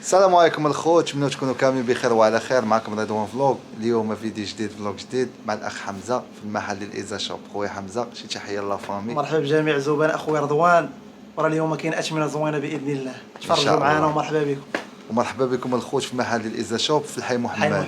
السلام عليكم الخوت، نتمنى تكونوا كاملين بخير وعلى خير. معكم رضوان فلوق. اليوم فيديو جديد، فلوق جديد مع الاخ حمزه في المحل ديال ايزا شوب. خويا حمزه شي تحيه لا فامي. مرحبا بجميع زبناء اخويا رضوان. وراه اليوم كاين اثمنه زوينه باذن الله، تفرجوا معنا ومرحبا بكم. ومرحبا بكم الخوت في المحل ديال ايزا شوب في الحي محمد.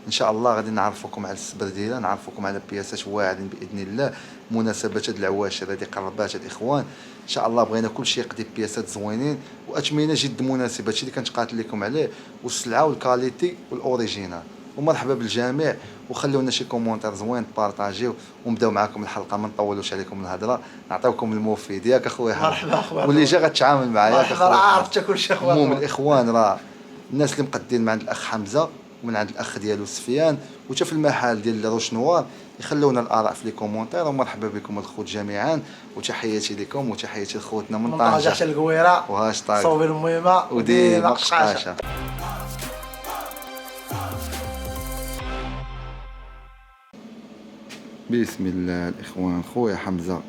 ان شاء الله غادي نعرفكم على السبرديله، نعرفكم على بياسات واعرين باذن الله. مناسبات هاد العواشر هادي قربات الاخوان، ان شاء الله بغينا كل شيء يقضي بياسات زوينين واثمنه جد مناسبه. هادشي اللي كنتقاتل لكم عليه، والسلعه والكاليتي والاوريجينال. ومرحبا بالجميع، وخلونا شي كومونتير زوين بارطاجيو، ونبداو معكم الحلقه. ما نطولوش عليكم الهضره، نعطيوكم المفيد ياك اخويا حمزه. مرحبا اخويا، واللي جا غتعامل معايا ياك اخويا. عرفت كل شيء اخويا. المهم الاخوان، راه الناس اللي مقدين مع عند الاخ حمزه ومن عند الاخ ديالو سفيان وتا في المحل ديال روش نوار، يخلونا الاراء في لي كومونتير. ومرحبا بكم الخوت جميعا، وتحياتي لكم وتحياتي لخوتنا من طنجه حتى القويره وهاشتاغ صوبي المهمه وديما قشقاشه. بسم الله الاخوان. خويا حمزه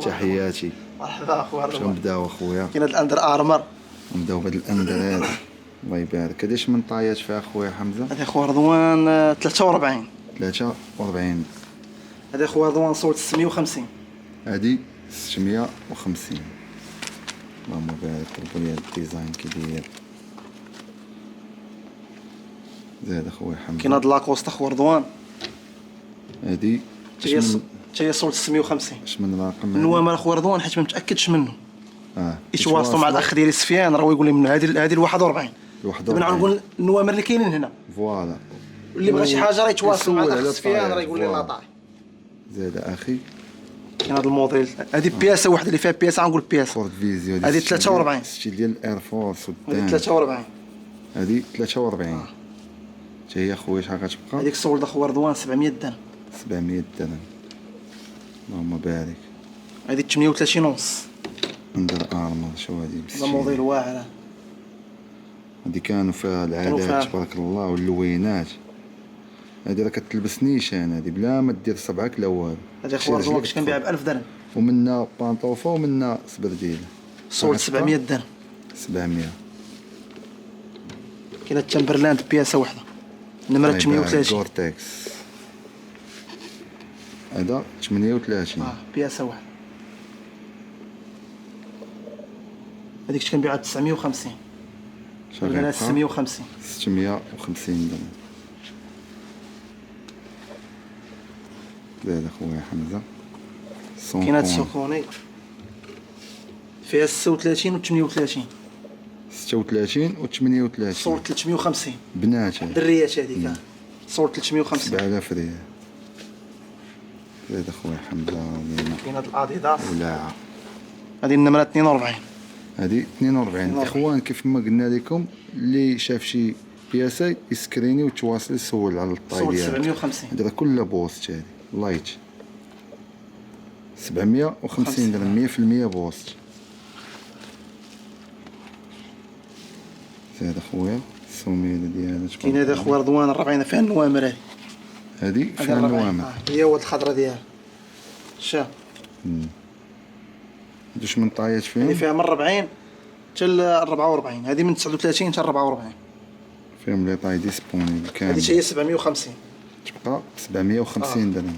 تحياتي. مرحبا اخويا شنو نبداو اخويا؟ كاين هاد الاندر ارمر، نبداو بهاد الاندر هذا. الله يبارك. قداش من طايات فيها خويا حمزه؟ هذا اخويا رضوان 43. 43. هذا اخويا رضوان صوت 650. هادي 650. اللهم بارك. ربي هاد الديزاين كي داير. زاد اخويا حمزه. كاين هاد لاكوست اخويا رضوان، هادي هي صوت 650. اش من رقم؟ النوامر اخويا رضوان حيت ما متاكدش منه. يتواصلوا مع الاخ ديالي سفيان، راه يقول لي من هذه ال 41. دابا نقول النوامر اللي كاينين هنا. فوالا. اللي بغى شي حاجه راه يتواصل مع الاخ سفيان، راه يقول لي لا طاي. زاد اخي. كاين هذا الموديل، هذه بياسه واحده اللي فيها بياسه، غنقول بياسه فورد فيزيو. هذه 43. ستيل ديال الاير فورس هذه والدان. 43. هذه 43. حتى هي خويا شحال غتبقى؟ هذيك السولد اخويا رضوان 700 درهم. 700 درهم. اللهم بارك. هذه 38 ونص. اندر ارمر. شو هذه؟ هذا موديل واعر. هذه كانوا فيها العادات تبارك الله واللوينات. هذه راه كتلبس نيشان، هذه بلا ما دير صبعك لا والو. هذه اخويا رضوان كنت كنبيعها ب 1000 درهم. ومنا بانطوفه ومنا سبرديله. سولد 700 درهم. 700. كاين التمبرلاند بياسه واحده نمره 38. غورتكس. هذا 38. بياسه واحده. هذيك كنت كنبيعها ب 950. شغاله 650. 650 درهم. زاد اخويا حمزه. كاين هاد السكوني فيها 36 و 38. 36 و 38. صور 350. بنات دريات هذيك. صور 350. 7000 ريال. زاد اخويا حمزه. كاين هاد الاديداس ولاعه. هذه النمره 42. هذه 42. اخوان كيف ما قلنا لكم، اللي شاف شي بياسه يسكريني وتواصل يسول على الطاي ديالها. 750. هذا كلها بوست. هذه لايت 750 درهم. 100% بوست. زاد اخويا السوميله ديالها. كاين هذا اخويا رضوان 40 فيها النوامر. هذه فيها النوامر. هي هو الخضره ديالها. شا دوش من طايات فيهم؟ هذه فيها من 40 حتى ل 44. هذه من 39 حتى ل 44. فيهم لي طاي ديسبونيبل كامل. هذه هي 750. تبقى 750 درهم.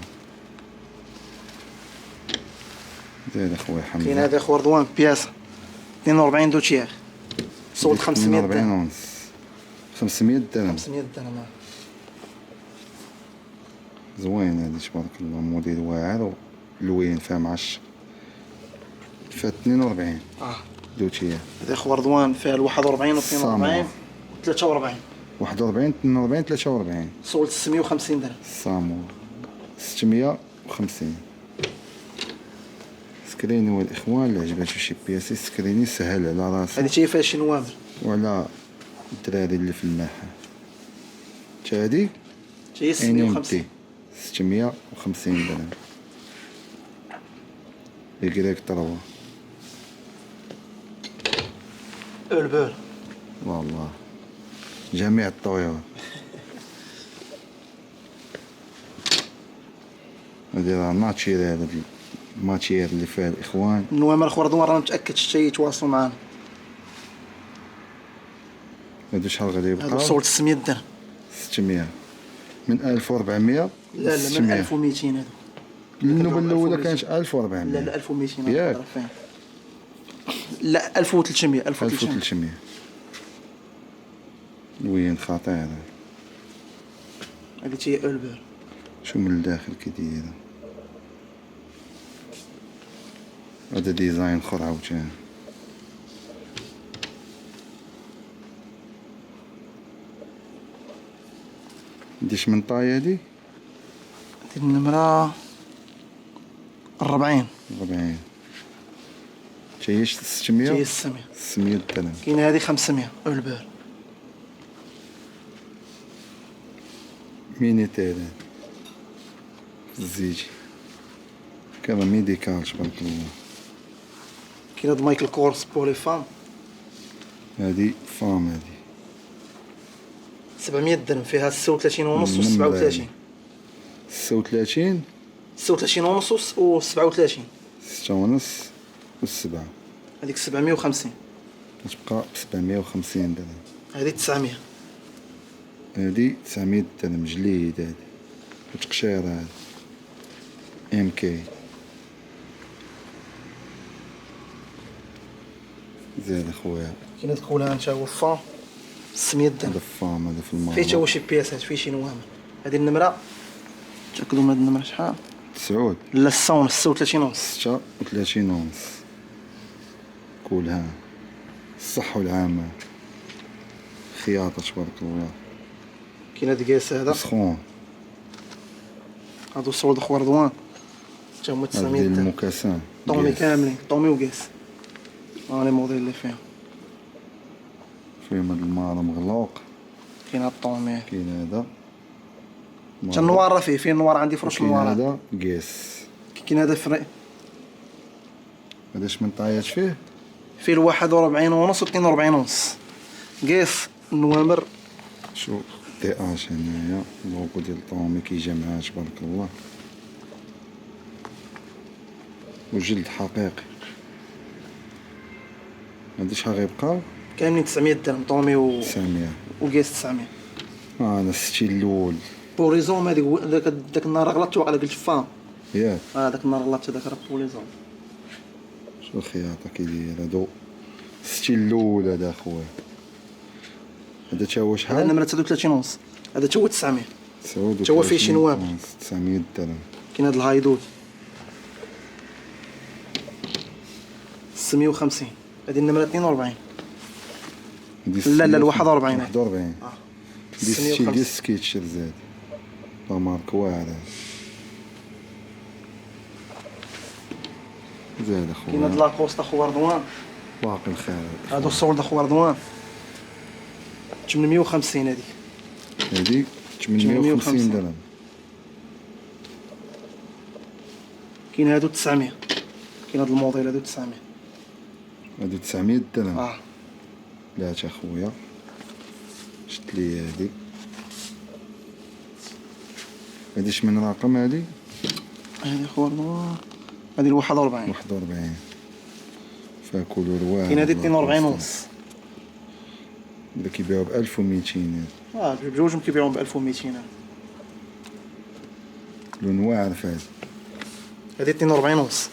زاد اخويا حمزه. كاين هذا اخويا رضوان بياسه 42 دوتشيغ صوت 500 درهم. 500 درهم. 500 درهم. زوين هذه تبارك الله. موديل واعر ولوين فيها معش. فيها 42 دوتشيغ. هذا اخويا رضوان فيها ال 41 و 42 و 43. 41 42 43. صوت 650 درهم. سامور 650. سكريني والاخوان اللي عجباتو شي بياسي سكريني سهل على راسو. هذه فيها شي نوامر وعلى الدراري اللي في الماحة. تا هادي هي 650. 650 درهم. الكريك 3 البول. والله جميع الطيور. هادي راه ناتشير. هذا الماتير اللي فيها الاخوان. النوامر اخويا رضوان راه متاكد حتى يتواصلوا معنا. هادو شحال غادي يبقاو؟ هادو صورت 600 درهم. 600 من 1400 لا لا من 1200 هادو. النوبه الاولى كانت 1400. لا لا 1200 ياك لا 1300 1300 وين خطير. هادي تي اولبر. شو من الداخل كي داير هذا ديزاين اخر عاوتاني. ديش من طاي هادي؟ هادي النمرة 40. تاهي 600. تاهي 600. 600 درهم. كاين هادي 500 اولبر. ميني تيران الزيجي كما ميديكال تبارك الله. كاين هاد مايكل كورس بور لي فام. هادي فام هادي 700 درهم فيها 36 ونص و 37. 36 36 ونص و 37. 6 ونص و 7. هذيك 750 تبقى ب 750 درهم. هذه 900. هادي 900 درهم جليد هادي وتقشير هادي ام كي. زاد اخويا كاين هاد الكولان تا هو فام 600 درهم. هذا فام هذا في الماء فيه تا هو شي بياسات فيه شي نوامر. هذه النمرة تاكدوا من هاد النمرة شحال؟ 9 لا 6 ونص 36 ونص. 36 ونص. كولها الصحة والعامة خياطة تبارك الله. كاين هاد كاس هذا سخون. هادو صولد خو رضوان تا هما 900 هادي درهم. المكاسان طومي كاملين طومي وكاس. ها لي موديل اللي فيهم. فيهم هاد المارة مغلوق. كاين هاد الطومي. كاين هذا تا النوار راه فيه النوار عندي فروش النوار. كاين هذا قيس. كاين هذا فري. هذا من طايات فيه؟ فيه ال 41 ونص و 42 ونص. قيس النوامر. شوف دي اش هنايا اللوغو ديال طومي كيجي معاه تبارك الله وجلد حقيقي. هادي شحال غيبقاو؟ كاملين 900 درهم طومي و 900 وقيس 900. انا الستيل الاول بوريزون هذيك داك النهار غلطت وقع قلت فام. ياك داك النهار غلطت هذاك راه بوريزون. شو الخياطة كي داير هادو الستيل الاول هذا اخويا. هذا تا هو شحال؟ هذا النمرة 33 ونص. هذا تا هو 900. تا هو فيه شي نوامر. 900 درهم. كاين هاد الهايدوت 650. هذه النمرة 42. لا لا 41. 41 دي ستيل ديال سكيتشر زاد لا مارك واعرة. زاد اخويا كاين هاد لاكوست اخو رضوان باقي الخير. هادو الصولد اخو رضوان 850. هادي 850 درهم. كاين هادو 900. كاين هاد الموديل هادو 900. هادو 900 درهم. لا تا خويا شت لي هادي شمن رقم هادي؟ هادي خو رضوان هادي 41. 41 فيها كولور واعر. كاين هادي 42 ونص. بدا كيبيعو ب 1200. بجوجهم كيبيعوهم ب 1200. لون واعر فهاد. هادي 42 ونص.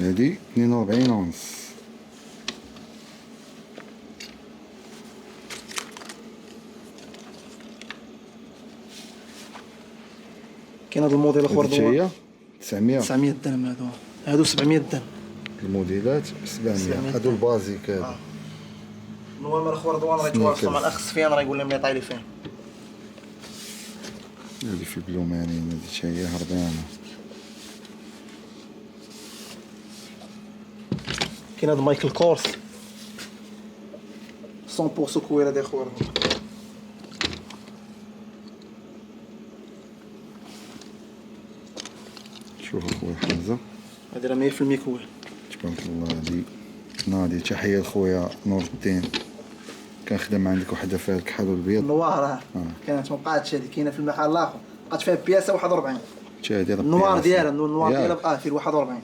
هادي 42 ونص. كاين هاد الموديل اخو رضوان هادي 900 درهم. هادو 700 درهم. الموديلات 700. هادو البازيك هادو. نوامر اخو رضوان راه يتواصلوا مع الاخ سفيان راه يقول لهم لي طايلي فين. هادي في البلو مارين هادي تا هي هربانة. كاين هاد مايكل كورس 100% كوير هادي اخو رضوان. شوف اخويا حمزة هادي راه 100% كوير تبارك الله. هادي ناضي تحية لخويا نور الدين كنخدم عندك وحده فيها الكحل والبيض. النوار كانت مبقاتش هادي كاينه في المحل الاخر بقات فيها بياسه 41. تا هادي النوار ديالها بقى فيه 41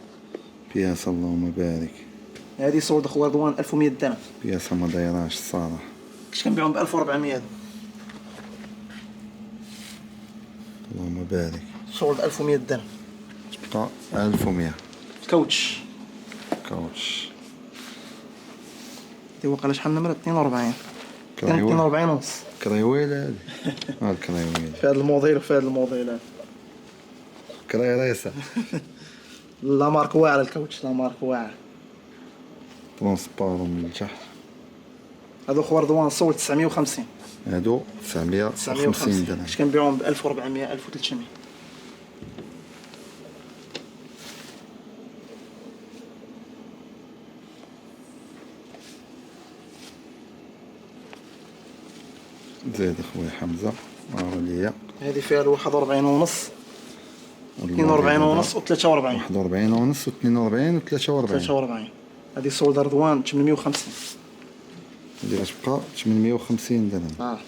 بياسة اللهم بارك. هادي صولد اخو رضوان 1100 درهم. بياسة ما دايراش الصراحة. كنت كنبيعهم ب 1400 هادو. اللهم بارك. سولد 1100 درهم. تبقى 1100. كاوتش دي واقيلا شحال النمره؟ 42. 42 ونص. كريويل هادي. الكريويل في هذا الموديل وفي هذا الموديل. كريريسه. لا مارك واعره الكاوتش، لا مارك واعره. ترونسبارون من التحت. هادو خوار دوان سولد 950. هادو 950 درهم. كنت كنبيعهم ب 1400 1300. زيد اخويا حمزه. ليا هذه فيها 41 ونص، 42 ونص و 43. 41 ونص و 42 و 43. هذه سولد رضوان 850. هذه غتبقى 850 درهم.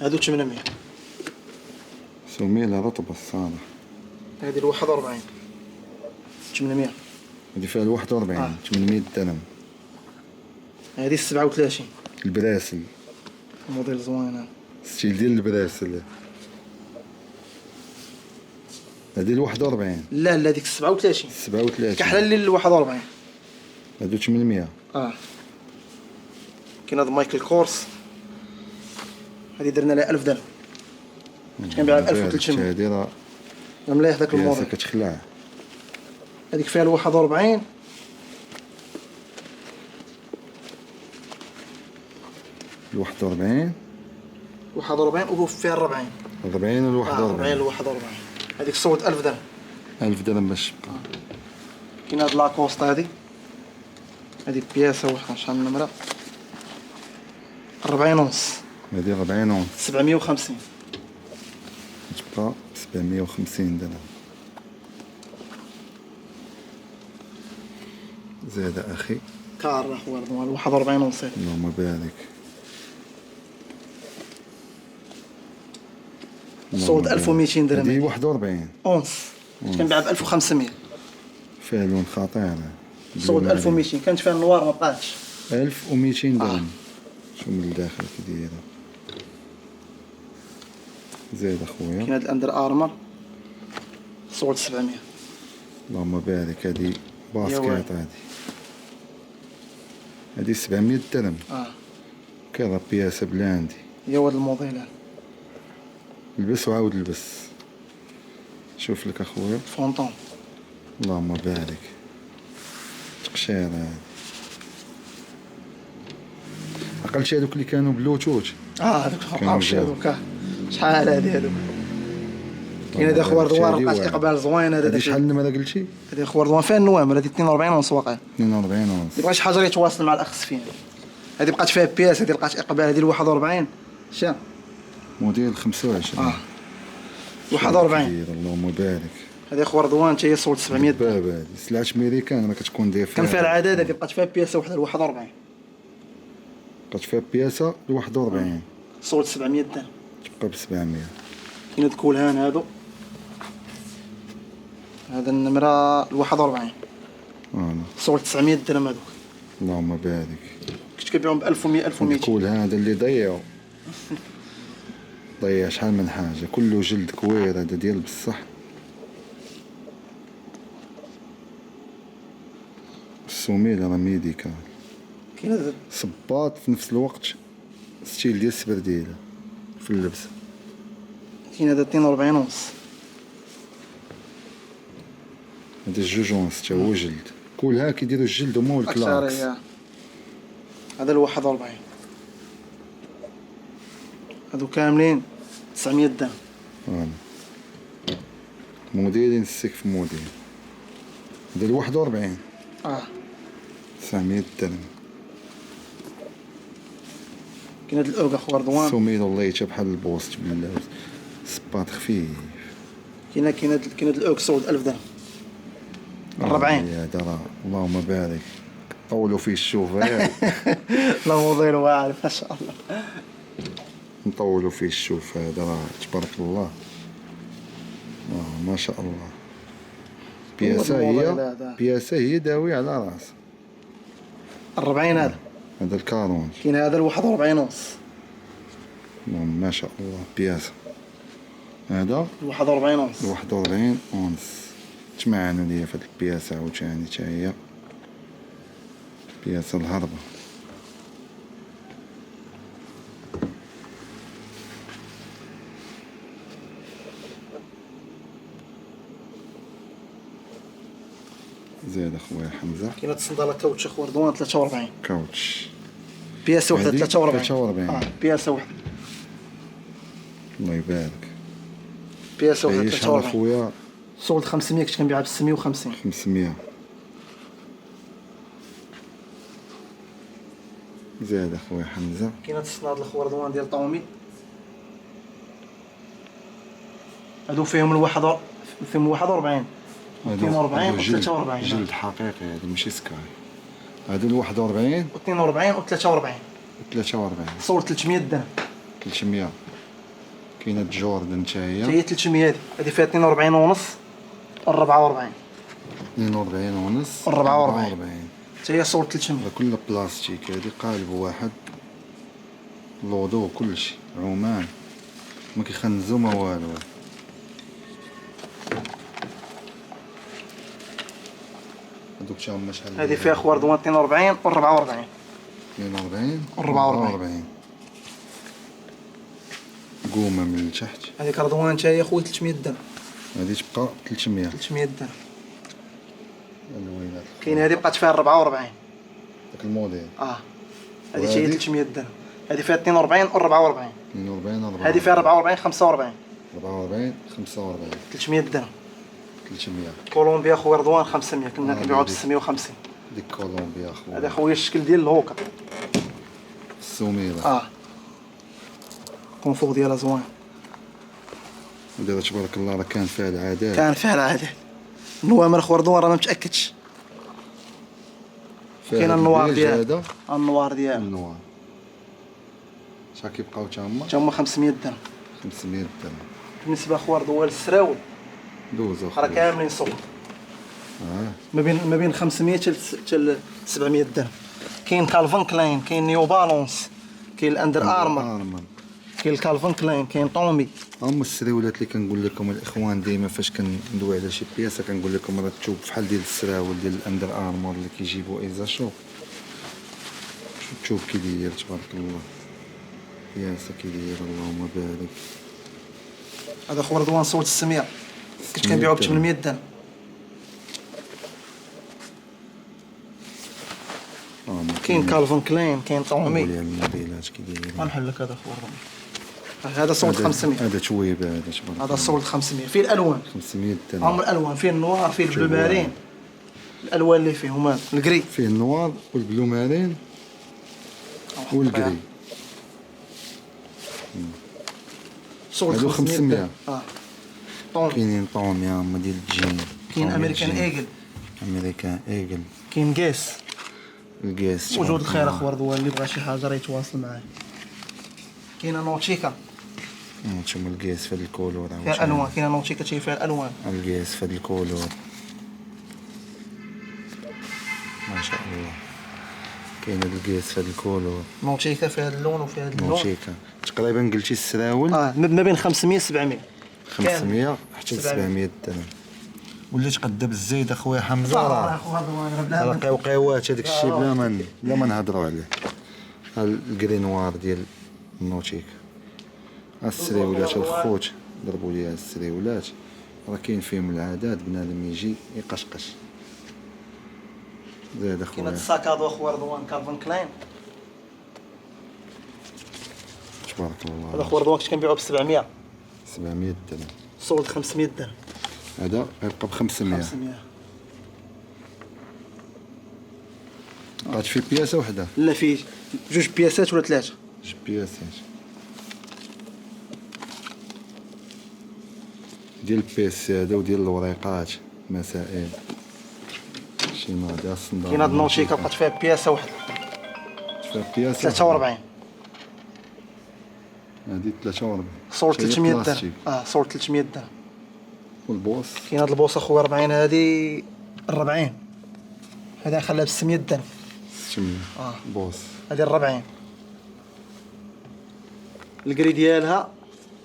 هادو 800. سميله رطبه الصالح. هذه ال 41 800. هذه فيها ال 41 800 درهم. هذه 37 البراسل. موديل زوين. ستيل ديال البراسل. هذه ال 41. لا هذيك 37. 37 كحله اللي ال 41. هادو 800. كاين هذا مايكل كورس، هذه درنا لها 1000 درهم. كنبيعها ب 1300. هذه راه مليح ذاك الموديل. كتخلع. هذيك فيها ال 41. ال 41 وفيها 40. 40 و 41. 41. هذيك صوت 1000 درهم. 1000 درهم باش تبقى. كاين هاد لاكوست هذه بياسه واحده. شحال النمره؟ 40 ونص. هذه 40 ونص 750. تبقى 750 درهم. زاد اخي. كار اخويا رضوان 41 ونص. اللهم بارك. صوت 1200 درهم. هذه 41 اونص. كنبيعها ب 1500. فيها لون خطير. صوت 1200. كانت فيها النوار ما بقاتش. 1200 درهم. شو من الداخل كي دايره. زيد اخويا. كاين هاد الاندر ارمر صوت 700. اللهم بارك. هذه باسكيت. هذه 700 درهم. كذا بياسه بلاندي. هي هاد الموديل. لبس وعاود لبس. شوف لك اخويا فونطون. اللهم بارك. تقشير هذا. عقلت شي هذوك اللي كانوا بلوتوث. هذوك عرفتش هذوك شحال هذوك. كاين هذا خوار دوار لقات اقبال زوين. هذا شحال النمره قلتي؟ هذه خوار دوار فيها النوامر. هذه 42 ونص واقع. 42 ونص. بغا شي حاجه يتواصل مع الاخ سفيان. هذه بقات فيها بياس. هذه لقات اقبال. هذه 41 شا موديل 25. 41. اللهم بارك. هذه خوار دوان حتى هي صوت 700 باب. هذه سلعه امريكان ما كتكون داير فيها. كان فيها العدد. هذه بقات فيها بياسه وحده 41. بقات فيها بياسه 41. صوت 700 درهم. تبقى ب 700. كاين هاد الكولهان هادو. هذا النمره 41. صوت 900 درهم هذوك. اللهم بارك. كنت كنبيعهم ب 1100 1200. الكول هذا اللي ضيع شحال من حاجه. كله جلد كوير. هذا ديال بصح. السوميل راه ميديكال. كاين هذا صباط في نفس الوقت ستيل ديال السبرديله في اللبس. كاين هذا 42 ونص. هذا الجوج ونص تا هو جلد. كلها كيديروا الجلد هما والكلاكس. هذا ال 41. هادو كاملين 900 درهم. موديلين السيكف موديل. هذا ال 41. 900 درهم. كاين هاد الاوغا خوار دوان. سميد الله يتا بحال البوست بالله. سباط خفيف. كاين هاد الاوغ صوت 1000 درهم. 40. يا درا اللهم بارك. طولوا فيه الشوف. لا موديل واعر ما شاء الله. نطولوا فيه الشوف. هذا راه تبارك الله. ما شاء الله. بياسه هي داوي على راس. 40 هذا. هذا الكارون. كاين هذا ال 41 ونص. ما شاء الله بياسة. هذا 41 ونص. 41 ونص. تمعنوا ليا في هاد البياسة عاوتاني تا هي بياسة الهربة. زاد اخويا حمزة. كاينه الصندالة كاوتش اخويا رضوان 43 كاوتش بياسة وحدة 43. 43 بياسة وحدة. الله يبارك. بياسة وحدة 43 خويا. صولد 500 كنت كنبيعها ب 650. 500. زاد اخويا حمزة. كاينه الصناد الاخويا رضوان ديال طومي، هادو فيهم الواحد فيهم 41 42 و 43. جلد حقيقي هذا ماشي سكاي. هادو ال 41 و 42 و 43. 43 صولد 300 درهم. 300. كاينه جوردن تا هي. هي 300 هذه فيها 42 ونص و 44. 42 ونص و 44 حتى هي صولد 300. كلها بلاستيك. هادي قالب واحد لوضو كلشي عمان ما كيخنزو ما والو. هادوك تا هما شحال؟ هذه فيها اخويا رضوان 42 و 44. 42 و 44. قومه من التحت. هذيك رضوان تا هي خويا 300 درهم. هادي تبقى 300. 300 درهم. الوينات. كاين هذه بقات فيها 44. داك الموديل. هذه هي 300 درهم. هذه فيها 42 و 44. 42 44. هذه فيها 44 45. 44 45. 300 درهم. 300. كولومبيا خويا رضوان 500 كنا كنبيعوها ب 650. ديك كولومبيا خويا. هذا خويا الشكل ديال الهوكا. السوميله. كونفور ديالها زوين. ودابا تبارك الله راه كان فيها العادات. كان فيها العادات. النوامر خويا رضوان راه ما متاكدش. كاين النوار ديالها. النوار ديالها. النوار. شحال كيبقاو تا هما؟ تا هما 500 درهم. 500 درهم. بالنسبه خويا رضوان للسراول دوزو راه كاملين صوت. ما بين 500 حتى 700 درهم. كاين كالفن كلاين، كاين نيو بالونس، كاين الاندر ارمر، كاين الكالفن كلاين، كاين طومي. هما السراولات اللي كنقول لكم الاخوان ديما فاش كندوي على شي بياسه كنقول لكم راه تشوف بحال ديال السراول ديال الاندر ارمر اللي كيجيبوا ايزا شوب. تشوف كي داير تبارك الله. بياسه كي داير اللهم بارك. هذا خويا رضوان صوت 600 كنت كنبيعو ب 800 درهم. كاين كالفن كلاين، كاين طومي. الموديلات كي دايرين. غنحل لك هذا خويا رضوان. هذا صوت 500. هذا تويبه هذا تبارك. هذا صوت 500 فيه الالوان. 500 درهم. هم الالوان فيه النوار، فيه البلو مارين. الالوان اللي فيه هما الكري. فيه النوار والبلو مارين والكري. صوت 500. كاينين طومي هما ديال الجين. كاين امريكان ايجل. امريكان ايجل. كاين كاس. الكاس. وجود الخير اخويا رضوان اللي بغى شي حاجه راه يتواصل معايا. كاينه نوتشيكا. هانتوما الكاس في هاد الكولور. فيها الالوان. كاينه نوتشيكا تي فيها الالوان. الكاس في هاد الكولور. ما شاء الله. كاين هاد الكاس في هاد الكولور. نوتشيكا فيها اللون وفيها اللون. نوتشيكا تقريبا قلتي السراول. ما بين 500 700. 500 حتى 700 درهم. وليت قد بالزيد اخويا حمزه. راه قيوقيوات هذاك الشيء بلا ما نهضروا عليه. ها الكرينوار ديال النوتيك. ها السريولات الخوت ضربوا ليها السريولات راه كاين فيهم العادات بنادم يجي يقشقش. زيد اخويا. كاين هاد الساكادو اخويا رضوان كالفن كلاين. تبارك الله. هذا اخويا رضوان كنت كنبيعو ب 700. 700 درهم. صولد 500 درهم. هذا غيبقى ب 500. 500. بقات في بياسه وحده؟ لا فيه جوج بياسات ولا ثلاثه. جوج بياسات ديال البيسي هذا وديال الوريقات مسائل شي ناضي الصندوق. كاين هاد النوتشيكا بقات فيها بياسه وحده. فيها بياسه 43. هادي 43. صور 300 درهم. صور 300 درهم. والبوص كاين هاد البوصه خويا 40 هادي 40. هذا خلاها ب 600 درهم. 600. بوص هادي 40. الكري ديالها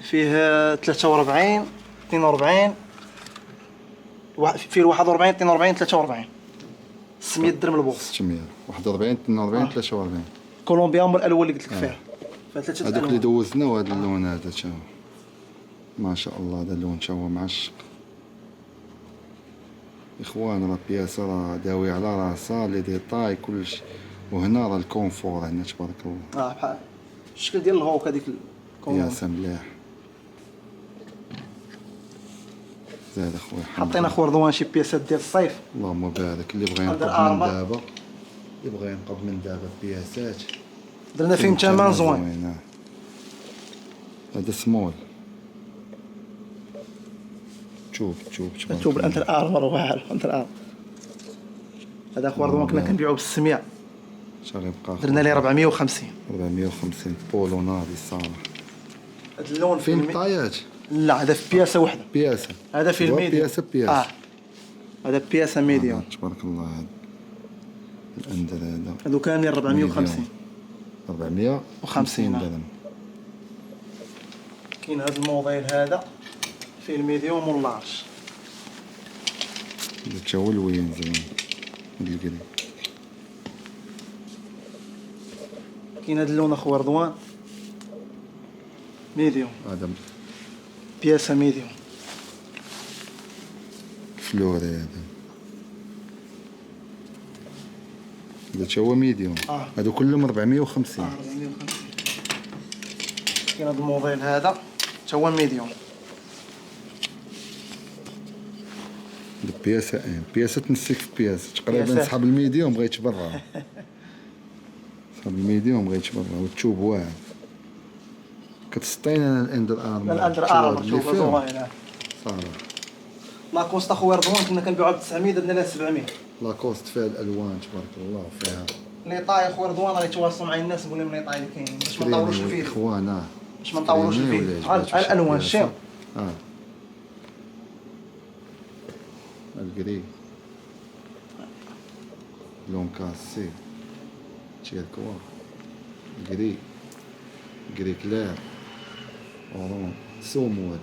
فيه 43 42 فيه 41 42 43 600 درهم البوكس. 600 41 42 43. كولومبيا هما الاول اللي قلت لك فيها. هذوك اللي دوزنا وهذا اللون هذا تا ما شاء الله. هذا اللون تا هو معشق اخوان. راه بياسه راه داوي على راسها لي ديطاي كلشي. وهنا راه الكونفور هنا تبارك الله. بحال الشكل ديال الهوك هذيك بياسه مليح. زاد اخويا حطينا اخو رضوان شي بياسات ديال الصيف. اللهم بارك. اللي بغى ينقب من دابا، اللي بغى ينقب من دابا بياسات درنا فيهم ثمن زوين. هذا سمول. تشوف الانتر ارمر واعر. الانتر ارمر هذا اخو رضوان كنا كنبيعوه ب 600. شحال يبقى؟ درنا ليه 450. 450 بولو ناضي صالح. هذا اللون فين الطايات؟ لا هذا في بياسه وحده. بياسه. هذا في الميديوم. بياسه. هذا بياسه ميديوم. تبارك الله. هذا الاندر هذا هذو كاملين 450. 450 درهم. كاين هذا الموديل هذا فيه الميديوم واللارج. هذا تا هو الوين زعما هذا الكري. كاين هذا اللون اخو رضوان ميديوم. هذا بياسه ميديوم. فلوري هذا. هذا تا هو ميديوم. هادو كلهم 450. 450. كاين هذا الموديل هذا تا هو ميديوم. بياسه بياسه تنسيك في بياسه تقريبا. صحاب الميديوم بغا يتبرع. صحاب الميديوم بغا يتبرع. والتوب واعر. كتسطين انا الاندر ارمر. الاندر ارمر شوف زوين صراحه. لاكوست اخويا رضوان كنا كنبيعوها ب 900 درنا لها 700. لاكوست فيها الالوان تبارك الله. فيها لي طاي اخويا رضوان راه يتواصلوا مع الناس نقول لهم لي طاي اللي كاينين باش ما نطولوش الفيديو. اخوانا باش ما نطولوش الفيديو. على الالوان شوف. الكري لون كاسي تيال كوا. الكري كلير اورون سومو. هذا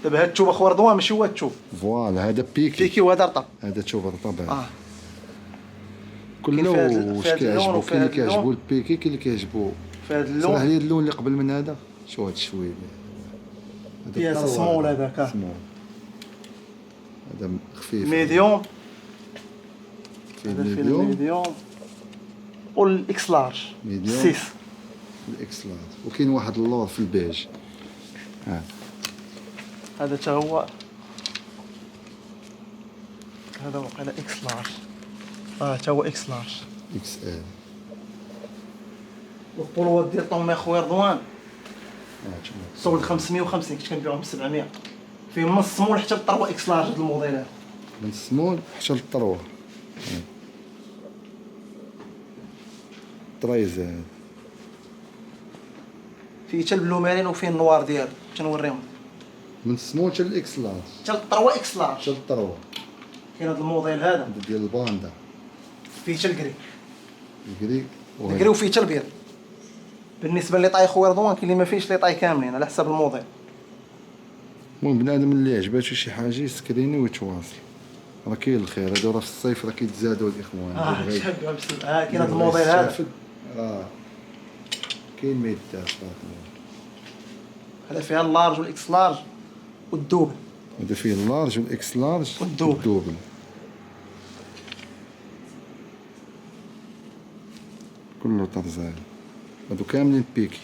دابا هاد التوب اخويا رضوان ماشي هو التوب. فوالا هذا بيكي وهذا رطب. هذا توب رطب. كله واش كيعجبو. كاين اللي كيعجبو البيكي كاين اللي كيعجبو في هذا اللون. صراحه لي اللون اللي قبل من هذا شو هاد الشويه. بياسه سمول هذاك. سمول. هذا خفيف. ميديوم. هذا في الميديوم. والاكس لارج. ميديوم. 6. الاكس لارج. وكاين واحد اللور في البيج. هذا تا هو. هذا وقيلا اكس لارج. تا هو اكس لارج. اكس ال. والبولوات ديال طومي خويا رضوان صول 550 كنت كنبيعهم ب 700. فيهم من السمول حتى للطروه اكس لارج. هاد الموديلات من السمول حتى للطروه. طريزه فيه حتى البلومارين وفيه النوار ديالو. تنوريهم من السمول حتى للاكس لارج. حتى للطروه اكس لارج. حتى للطروه. كاين هذا الموديل هذا ديال الباندا. فيه حتى الكري. الكري وفيه حتى البيض. بالنسبه لي طاي خويا رضوان كاين اللي ما فيهش لي طاي كاملين على حسب الموديل. المهم بنادم اللي عجباتو شي حاجه يسكريني ويتواصل. راه كاين الخير. هادو راه في الصيف راه كيتزادوا الاخوان. كاين هذا الموديل هذا. كاين ما يدار تبارك الله. هذا فيها اللارج والاكس لارج والدوبل. هذا فيه اللارج والاكس لارج والدوبل. كله طرزان. هادو كاملين بيكي.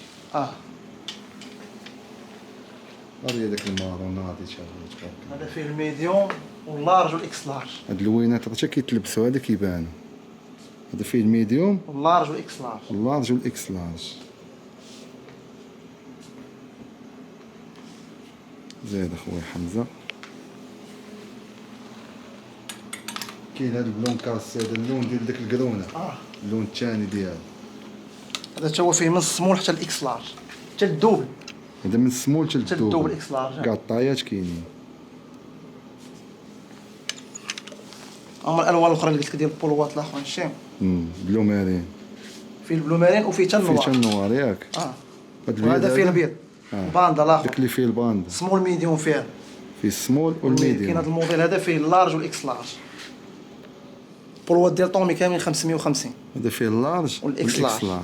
هذه داك المارونادي تبارك. هذا فيه الميديوم واللارج والاكس لارج. هاد اللوينات راه حتى كيتلبسوا هذا كيبانوا. هذا فيه الميديوم واللارج والاكس لارج. اللارج والاكس لارج. زايد اخويا حمزه. كاين هذا اللون كاسي. هذا اللون ديال داك القرونه. اللون الثاني ديالو. هذا تا هو فيه من السمول حتى الاكس لارج حتى الدوبل. هذا من السمول حتى الدوبل اكس لارج. كاع الطايات كاينين. اما الالوان الاخرى اللي قلت لك ديال البولوات الاخرين شي بلو مارين. فيه البلو مارين وفيه حتى النوار. فيه حتى النوار ياك. وهذا فيه البيض. باندا الاخر داك اللي فيه الباندا سمول ميديوم فيه السمول والميديوم. كاين هذا الموديل هذا فيه اللارج والاكس لارج. بولوات ديال طومي كاملين 550. هذا فيه اللارج والاكس لارج.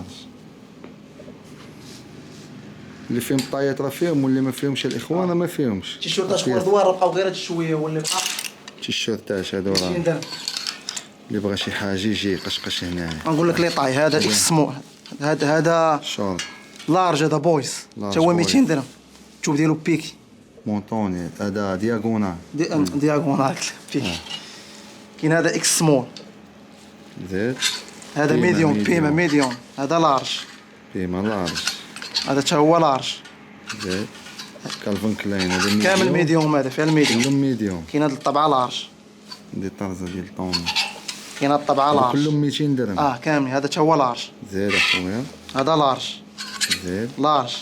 اللي فيهم الطايات راه فيهم واللي ما فيهمش الاخوان ما فيهمش. تيشيرتات خوردوار بقاو غير هاد شويه ولا بقى تيشيرتات هادو راه اللي بغى شي حاجه يجي يقشقش هنايا. نقول لك لي طاي هذا اكس سمول هذا شورت لارج هذا بويز حتى هو 200 درهم. الثوب ديالو بيكي مونطوني هذا دياغونال دياغونال بيكي. كاين هذا اكس سمول زيد هذا ميديوم بيما ميديوم هذا لارج بيما لارج هذا حتى هو لارج زيد كالفن كلاين هذا ميديوم كامل ميديوم هذا فيها الميديوم كلهم ميديوم. كاين هاد الطبعه لارج دي طرزه ديال طومي كاين هاد الطبعه لارج كلهم 200 درهم. كامل هذا حتى هو لارج زيد اخويا هذا لارج زيد لارج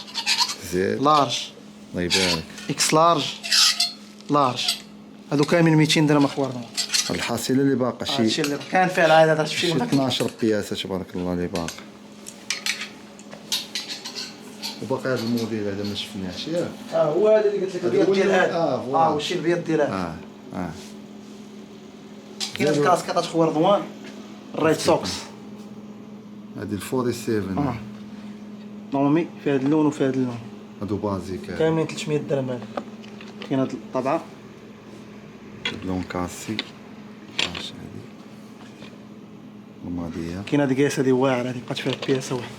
زيد لارج الله يبارك اكس لارج لارج هادو كاملين 200 درهم اخوارنا. الحاصله اللي باقا شي هادشي اللي كان فيه العاده تمشي شي 12 بياسه تبارك الله اللي باقا. وباقي هذا الموديل هذا ما شفناهش ياك. هو هذا اللي قلت لك البيض ديال هذا فوالا. وشي البيض ديال هذا. كاين هاد زيدو. الكاسكيطات خوردوان الريد سوكس هادي الفوري 7 نورمي في هاد اللون وفي هاد اللون هادو بازيك كاملين 300 درهم هذا. كاين هاد الطبعه لون كاسي واش هادي الماضيه. كاين هاد كاس هادي واعره هادي بقات فيها بياسه واحده.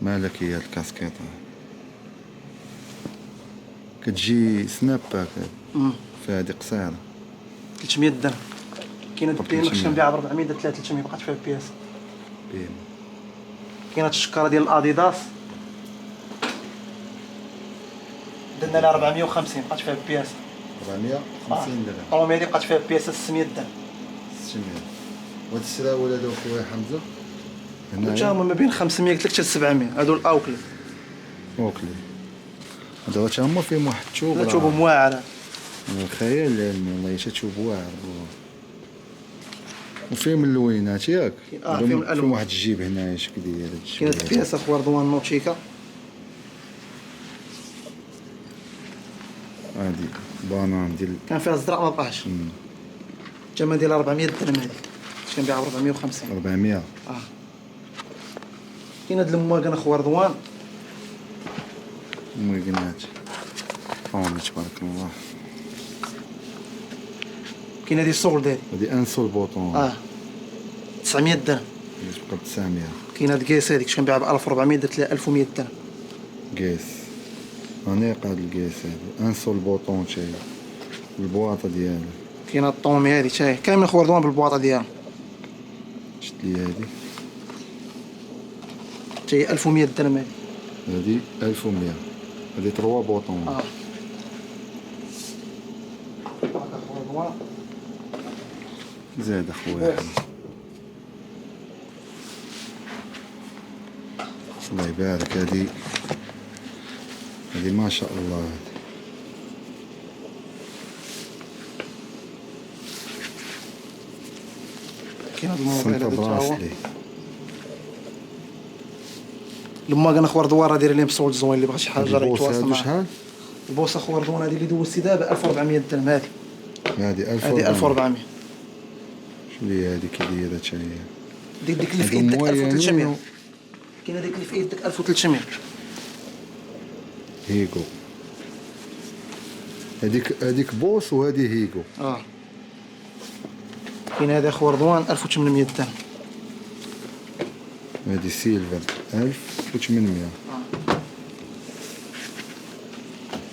مالك هي الكاسكيطه كتجي سناب باك فهادي قصيره 300 درهم. كاين هاد البيما كنت كنبيعها ب 400 درت 300 بقات فيها بياسه. بيما كاين هاد الشكاره ديال الاديداس درنا لها 450 بقات فيها بياسه. 450 درهم. طومي هادي بقات فيها بياسه 600 درهم. 600. وهاد السراول هادو خويا حمزه تا هما ما بين 500 قلت لك حتى 700 هادو الاوكلي. اوكلي هادو تا هما فيهم واحد الثوب ثوبهم واعره الخيال العلمي والله حتى ثوب واعر وفيهم اللوينات ياك. فيهم الالوان. فيهم واحد الجيب هنايا شكل ديال هاد الجيب. كاين هاد البياسه خوردوان نوتشيكا هادي بانان ديال كان فيها الزرق ما بقاش. الثمن ديالها 400 درهم هادي كنت كنبيعها ب 450. 400. كاين هاد المواكن خوردوان مويقنات طومي تبارك الله. كاين هادي السول ديالي هادي انسول بوطون 900 درهم. اللي تبقى ب 900. كاين هاد كيس هادي كنت كنبيعها ب 1400 درت لها 1100 درهم. كيس انيق هاد الكيس هادي انسول بوطون تاهي البواطه ديالها. كاين هاد الطومي هادي تاهي كامل خوردوان بالبواطه ديالها. شت لي هادي تاهي 1100 درهم هادي. هادي 1100. هادي 3 بوطون. زاد اخويا الله يبارك. هادي ما شاء الله هادي. كاين هاد الموبايل سنتر هذا تا هو براسلي. لما كان خوردوان راه داير ليه بصوت زوين اللي بغى شي حاجه راه البوصة يتواصل هادو معاه. شحال؟ البوصه خوردوان هادي اللي دوزتي دابا 1400 درهم هادي. هادي هادي 1400. شنو هي هادي كي دايره تا هي؟ ديك اللي في هادو يدك 1300. موالين. كاين هذيك اللي في يدك 1300. هيكو هاديك بوس وهادي هيكو. كاين هذا خوردوان 1800 درهم. هادي سيلفر 1800.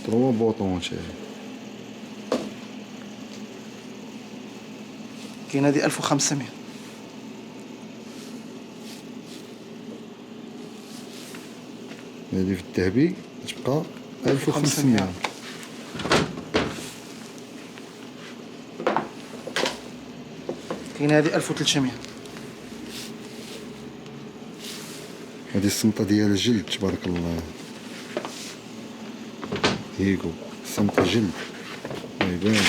3 بوطون تاهي. كاين هذه 1500. هادي في الذهبي تبقى 1500. كاين هذه 1300. هادي الصمطة ديال الجلد تبارك الله. هيكو صمطة جلد الله يبارك.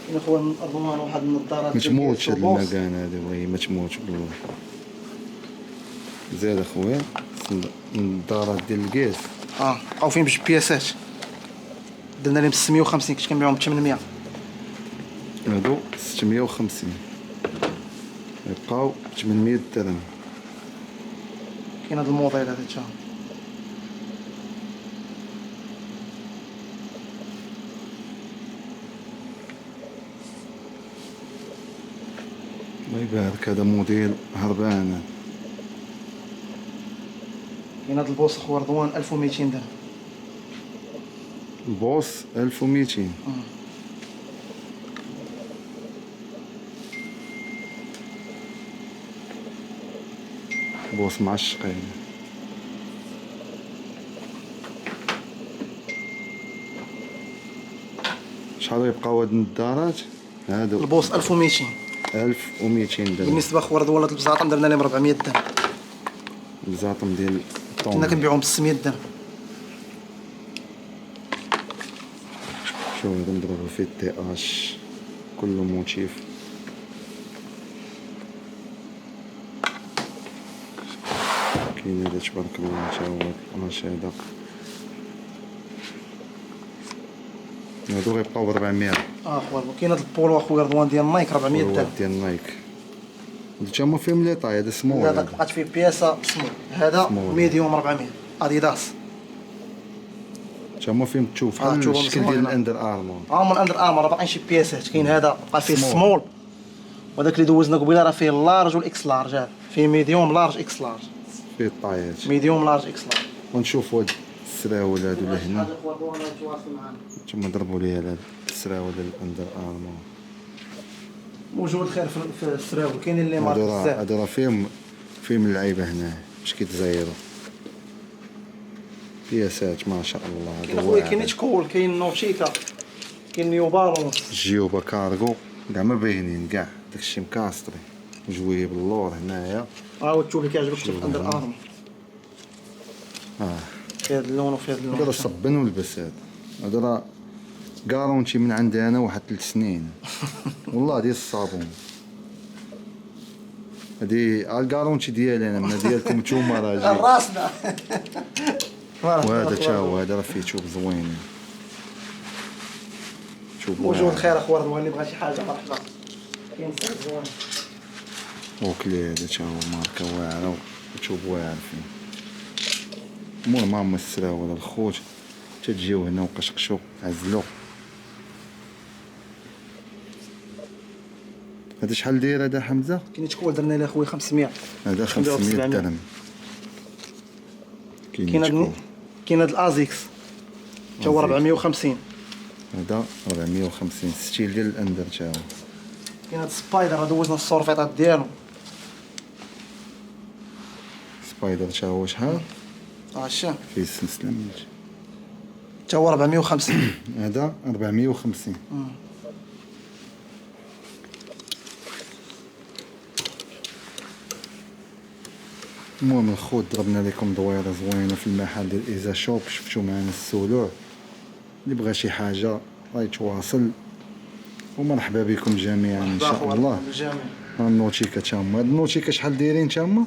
كاين اخوان اضمان واحد النظارات ما تموتش هاد المكان هادي والله ما تموتش بالله. زاد اخويا النظارات ديال الكاس بقاو فيهم بجوج بياسات، درنا لهم 650 كنت كنبيعهم ب 800. هادو 650 يبقاو 800 درهم. كاين هاد الموديل هذا تا الله يبارك، هذا موديل هربان. كاين هاد البوس اخو رضوان 1200 درهم. البوس 1200. بوس معشقين. شحال يبقاو هاد النظارات هادو؟ البوس 1200. 1200 درهم. بالنسبه اخو رضوان هاد البزاطم درنا لهم 400 درهم. البزاطم ديال كنا كنبيعوهم ب 600 درهم. شوف هذا مضروب فيه تي اش كله موتيف. كاين هذا تبارك الله تا هو القماش هذا، هادو غيبقاو ب 400. اخويا كاين هاد البولو اخويا رضوان ديال نايك 400 درهم. ديال نايك تا هما فيهم لي طاي. هذا سمول، هذا بقات فيه بياسه سمول، هذا ميديوم 400 اديداس. تا هما فيهم تشوف بحال الشكل ديال الاندر ارمور. من اندر ارمور باقيين شي بياسات. كاين هذا بقى فيه سمول، وهذاك اللي دوزنا قبيله راه فيه اللارج والاكس لارج. هذا فيه ميديوم لارج اكس لارج، فيه الطايات ميديوم لارج اكس لارج. ونشوفوا هاد السراول هادو اللي هنا تما ضربوا لي هذا السراول ديال الاندر ارمور. موجود خير في السراول. كاينين اللي مارك بزاف. هادو راه فيهم اللعيبه هنا باش كيتزايروا بياسات ما شاء الله. كاين اخويا كاين تشكول، كاين نوتشيكا، كاين نيو بالونس، جيوبا كارغو كاع ما باينين كاع، داكشي مكاستري جويه باللور هنايا. هو التوب اللي كيعجبك في الاندر ارمور. في هذا اللون وفي هذا اللون. هذا صبن ولبس. هذا راه كارونتي من عندي انا واحد 3 سنين والله ديال الصابون. هادي الكارونتي ديالي انا، من ديالكم نتوما راجل راسنا. وهذا تا هو، هذا راه فيه توب زوين. موجود خير اخويا رضوان، اللي بغى شي حاجه مرحبا. كاين سايز زوين. وكلي هذا تا هو ماركه واعره وتوب واعر فيه. المهم هما السراول الخوت تجيو هنا وقشقشو عزلو. هذا شحال داير هذا حمزه؟ كاين تكول درنا ليه اخويا 500. هذا 500 درهم. كاين هذا الازيكس تا هو 450. هذا 450 ستيل ديال الاندر تا هو. كاين هذا سبايدر، هذا دوزنا السورفيطات ديالو. سبايدر تا هو شحال؟ شا فيه السلسله تا هو 450. هذا 450. المهم الخوت ضربنا لكم دويره زوينه في المحل ديال ايزا شوب. شفتوا معنا السولوع، اللي بغى شي حاجه غيتواصل. ومرحبا بكم جميعا ان شاء الله. النوتيكا تا هما. هاد النوتيكا شحال دايرين تا هما؟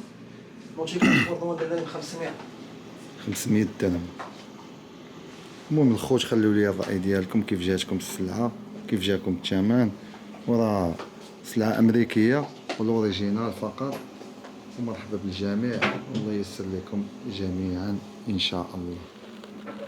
النوتيكا رضوان درنا 500. 500 درهم. المهم الخوت خليو لي الراي ديالكم، كيف جاتكم السلعه، كيف جاكم الثمن. وراه سلعه امريكيه والاوريجينال فقط. ومرحبا بالجميع، والله ييسر لكم جميعا ان شاء الله.